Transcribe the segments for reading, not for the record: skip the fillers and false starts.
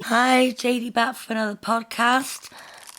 Hi, JD back for another podcast.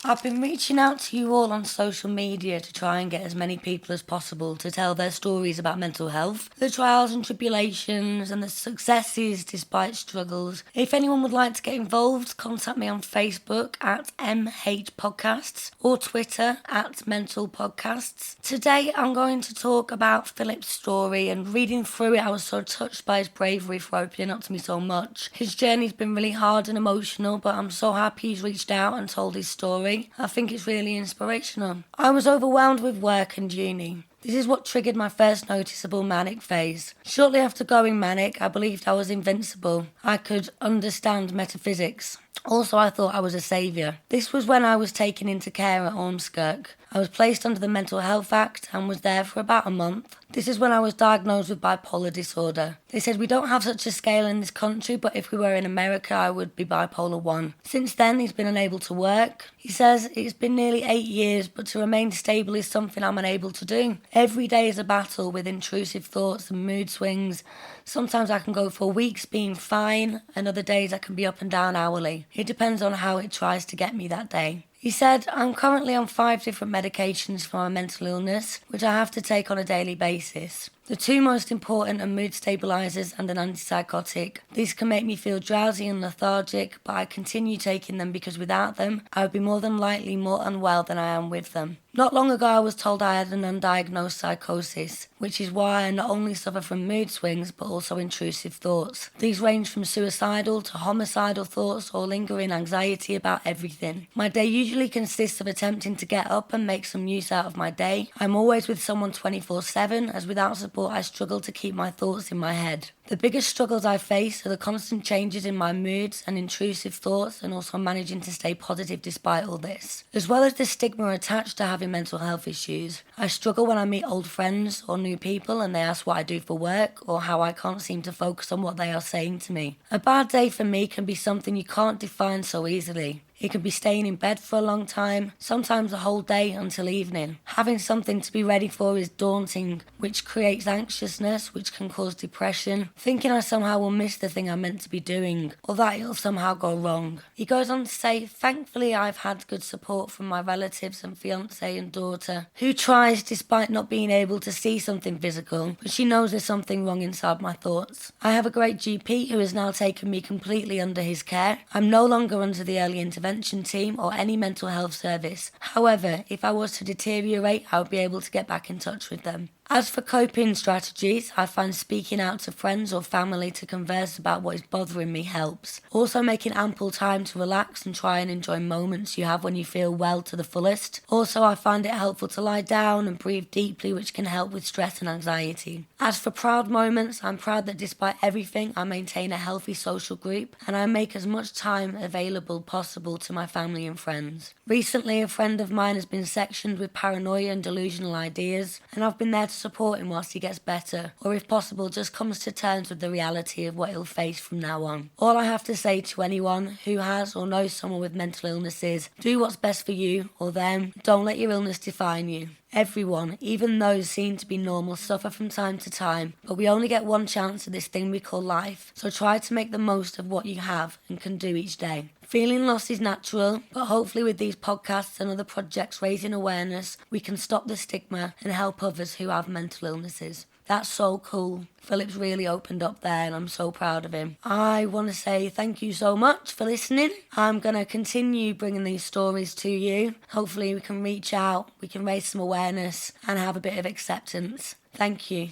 I've been reaching out to you all on social media to try and get as many people as possible to tell their stories about mental health, the trials and tribulations, and the successes despite struggles. If anyone would like to get involved, contact me on Facebook at MH Podcasts or Twitter at Mental Podcasts. Today I'm going to talk about Philip's story, and reading through it I was so touched by his bravery for opening up to me so much. His journey's been really hard and emotional, but I'm so happy he's reached out and told his story. I think it's really inspirational. I was overwhelmed with work and uni. This is what triggered my first noticeable manic phase. Shortly after going manic, I believed I was invincible. I could understand metaphysics. Also, I thought I was a saviour. This was when I was taken into care at Ormskirk. I was placed under the Mental Health Act and was there for about a month. This is when I was diagnosed with bipolar disorder. They said we don't have such a scale in this country, but if we were in America, I would be bipolar 1. Since then, he's been unable to work. He says it's been nearly 8 years, but to remain stable is something I'm unable to do. Every day is a battle with intrusive thoughts and mood swings. Sometimes I can go for weeks being fine, and other days I can be up and down hourly. It depends on how it tries to get me that day. He said, I'm currently on 5 different medications for my mental illness, which I have to take on a daily basis. The 2 most important are mood stabilisers and an antipsychotic. These can make me feel drowsy and lethargic, but I continue taking them because without them, I would be more than likely more unwell than I am with them. Not long ago, I was told I had an undiagnosed psychosis, which is why I not only suffer from mood swings, but also intrusive thoughts. These range from suicidal to homicidal thoughts or lingering anxiety about everything. My day usually consists of attempting to get up and make some use out of my day. I'm always with someone 24/7, as without support I struggle to keep my thoughts in my head. The biggest struggles I face are the constant changes in my moods and intrusive thoughts, and also managing to stay positive despite all this. As well as the stigma attached to having mental health issues, I struggle when I meet old friends or new people and they ask what I do for work or how I can't seem to focus on what they are saying to me. A bad day for me can be something you can't define so easily. It can be staying in bed for a long time, sometimes a whole day until evening. Having something to be ready for is daunting, which creates anxiousness, which can cause depression. Thinking I somehow will miss the thing I'm meant to be doing, or that it'll somehow go wrong. He goes on to say, thankfully I've had good support from my relatives and fiancé and daughter, who tries despite not being able to see something physical, but she knows there's something wrong inside my thoughts. I have a great GP who has now taken me completely under his care. I'm no longer under the early intervention team or any mental health service. However, if I was to deteriorate, I would be able to get back in touch with them. As for coping strategies, I find speaking out to friends or family to converse about what is bothering me helps. Also making ample time to relax and try and enjoy moments you have when you feel well to the fullest. Also, I find it helpful to lie down and breathe deeply, which can help with stress and anxiety. As for proud moments, I'm proud that despite everything, I maintain a healthy social group and I make as much time available possible to my family and friends. Recently, a friend of mine has been sectioned with paranoia and delusional ideas, and I've been there to support him whilst he gets better, or if possible just comes to terms with the reality of what he'll face from now on. All I have to say to anyone who has or knows someone with mental illness is, do what's best for you or them. Don't let your illness define you. Everyone, even those seen to be normal, suffer from time to time, but we only get one chance at this thing we call life, so try to make the most of what you have and can do each day. Feeling lost is natural, but hopefully with these podcasts and other projects raising awareness, we can stop the stigma and help others who have mental illnesses. That's so cool. Philip's really opened up there and I'm so proud of him. I want to say thank you so much for listening. I'm going to continue bringing these stories to you. Hopefully we can reach out, we can raise some awareness and have a bit of acceptance. Thank you.